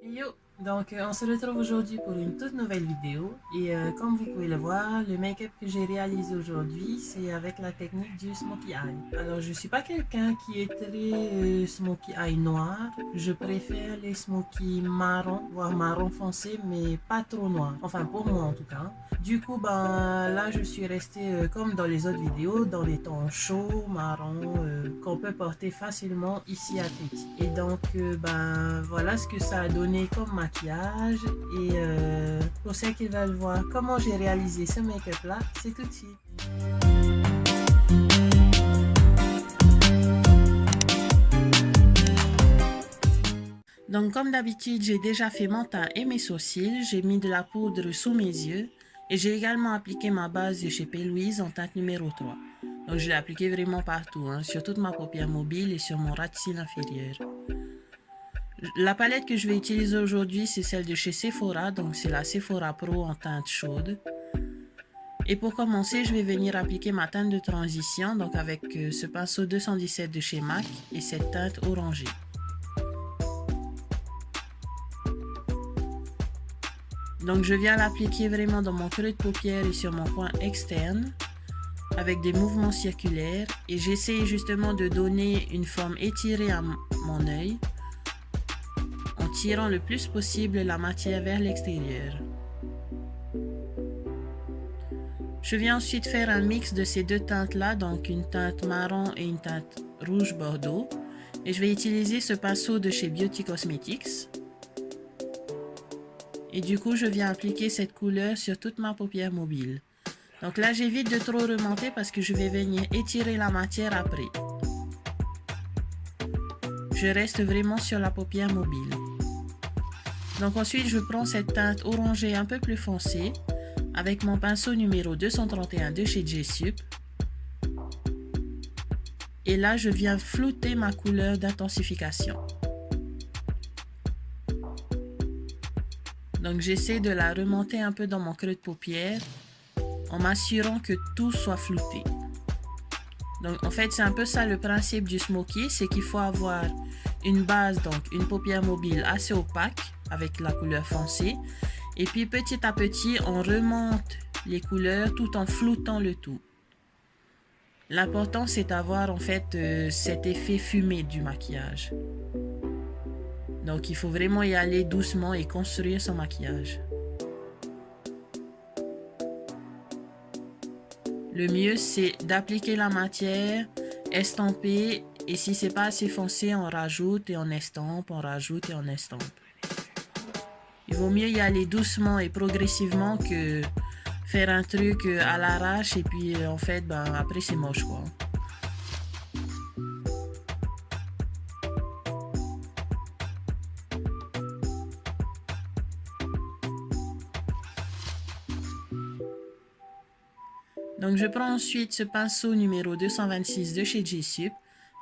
Yo, donc on se retrouve aujourd'hui pour une toute nouvelle vidéo et comme vous pouvez le voir, le make-up que j'ai réalisé aujourd'hui c'est avec la technique du smokey eye. Alors je suis pas quelqu'un qui est très smokey eye noir, je préfère les smokey marron, voire marron foncé mais pas trop noir, enfin pour moi en tout cas. Du coup ben là je suis restée comme dans les autres vidéos, dans les tons chauds, marron, qu'on peut porter facilement ici à Tahiti. Et donc ben voilà ce que ça a donné comme maquillage et pour ceux qui veulent voir comment j'ai réalisé ce make-up là, c'est tout de suite. Donc comme d'habitude, j'ai déjà fait mon teint et mes sourcils, j'ai mis de la poudre sous mes yeux et j'ai également appliqué ma base de chez P. Louise en teinte numéro 3. Donc je l'ai appliqué vraiment partout, hein, sur toute ma paupière mobile et sur mon ras de cils inférieur. La palette que je vais utiliser aujourd'hui, c'est celle de chez Sephora, donc c'est la Sephora Pro en teinte chaude. Et pour commencer, je vais venir appliquer ma teinte de transition, donc avec ce pinceau 217 de chez MAC et cette teinte orangée. Donc je viens l'appliquer vraiment dans mon creux de paupière et sur mon coin externe, avec des mouvements circulaires, et j'essaie justement de donner une forme étirée à mon œil, en tirant le plus possible la matière vers l'extérieur. Je viens ensuite faire un mix de ces deux teintes-là, donc une teinte marron et une teinte rouge bordeaux. Et je vais utiliser ce pinceau de chez Beauty Cosmetics. Et du coup, je viens appliquer cette couleur sur toute ma paupière mobile. Donc là, j'évite de trop remonter parce que je vais venir étirer la matière après. Je reste vraiment sur la paupière mobile. Donc ensuite, je prends cette teinte orangée un peu plus foncée avec mon pinceau numéro 231 de chez J-Sup. Et là, je viens flouter ma couleur d'intensification. Donc j'essaie de la remonter un peu dans mon creux de paupière en m'assurant que tout soit flouté. Donc en fait, c'est un peu ça le principe du smoky, c'est qu'il faut avoir une base, donc une paupière mobile assez opaque avec la couleur foncée. Et puis petit à petit, on remonte les couleurs tout en floutant le tout. L'important, c'est d'avoir en fait cet effet fumé du maquillage. Donc il faut vraiment y aller doucement et construire son maquillage. Le mieux, c'est d'appliquer la matière, estamper, et si c'est pas assez foncé, on rajoute et on estampe, on rajoute et on estampe. Il vaut mieux y aller doucement et progressivement que faire un truc à l'arrache et puis en fait, ben, après c'est moche quoi. Donc je prends ensuite ce pinceau numéro 226 de chez J-Sup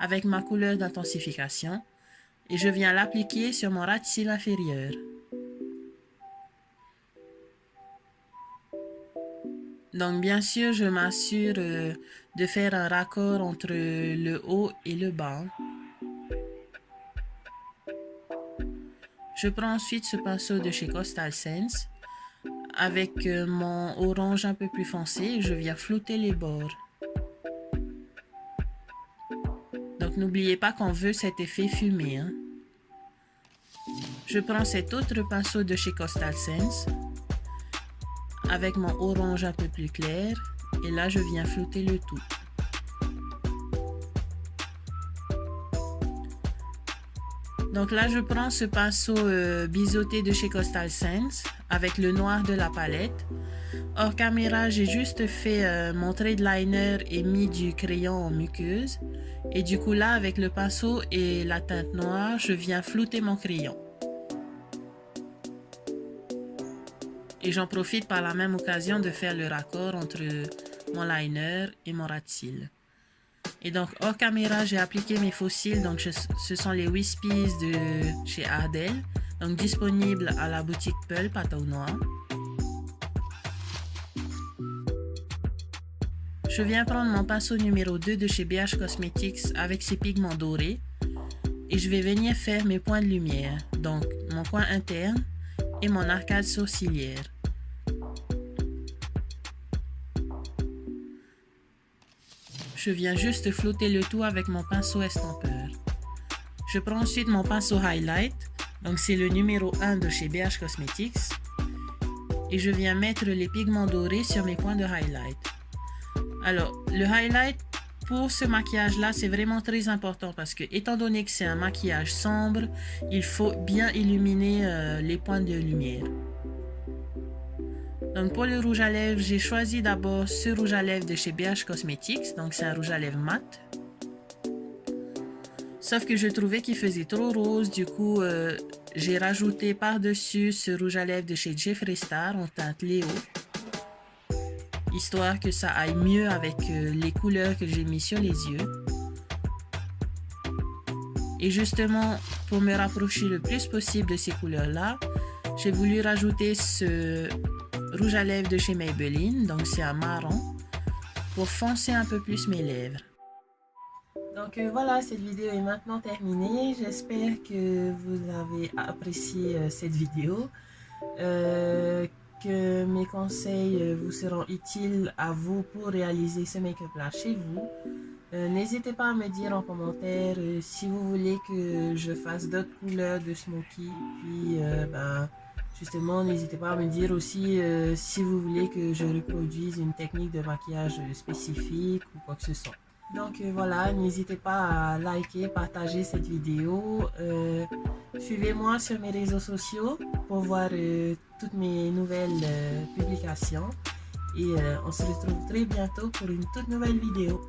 avec ma couleur d'intensification et je viens l'appliquer sur mon ras de cils inférieur. Donc bien sûr, je m'assure de faire un raccord entre le haut et le bas. Je prends ensuite ce pinceau de chez Coastal Scents avec mon orange un peu plus foncé et je viens flouter les bords. Donc n'oubliez pas qu'on veut cet effet fumé, hein. Je prends cet autre pinceau de chez Coastal Scents avec mon orange un peu plus clair et là je viens flouter le tout. Donc là je prends ce pinceau biseauté de chez Coastal Scents avec le noir de la palette. Hors caméra, j'ai juste fait mon trait de liner et mis du crayon en muqueuse. Et du coup là, avec le pinceau et la teinte noire, je viens flouter mon crayon. Et j'en profite par la même occasion de faire le raccord entre mon liner et mon ras de cils. Et donc hors caméra, j'ai appliqué mes faux cils, donc ce sont les Wispies de chez Ardell, donc disponibles à la boutique Pulp à Taonoa. Je viens prendre mon pinceau numéro 2 de chez BH Cosmetics avec ses pigments dorés et je vais venir faire mes points de lumière, donc mon coin interne et mon arcade sourcilière. Je viens juste flotter le tout avec mon pinceau estompeur. Je prends ensuite mon pinceau highlight, donc c'est le numéro 1 de chez BH Cosmetics, et je viens mettre les pigments dorés sur mes points de highlight. Alors, le highlight pour ce maquillage là c'est vraiment très important parce que étant donné que c'est un maquillage sombre, il faut bien illuminer les points de lumière. Donc pour le rouge à lèvres, j'ai choisi d'abord ce rouge à lèvres de chez BH Cosmetics, donc c'est un rouge à lèvres mat. Sauf que je trouvais qu'il faisait trop rose, du coup j'ai rajouté par-dessus ce rouge à lèvres de chez Jeffree Star en teinte Léo, histoire que ça aille mieux avec les couleurs que j'ai mis sur les yeux. Et justement, pour me rapprocher le plus possible de ces couleurs-là, j'ai voulu rajouter ce rouge à lèvres de chez Maybelline, donc c'est un marron, pour foncer un peu plus mes lèvres. Donc voilà, cette vidéo est maintenant terminée. J'espère que vous avez apprécié cette vidéo, que mes conseils vous seront utiles à vous pour réaliser ce make-up là chez vous. N'hésitez pas à me dire en commentaire si vous voulez que je fasse d'autres couleurs de Smoky, puis justement n'hésitez pas à me dire aussi si vous voulez que je reproduise une technique de maquillage spécifique ou quoi que ce soit. Donc voilà, n'hésitez pas à liker, partager cette vidéo. Suivez-moi sur mes réseaux sociaux pour voir toutes mes nouvelles publications. Et on se retrouve très bientôt pour une toute nouvelle vidéo.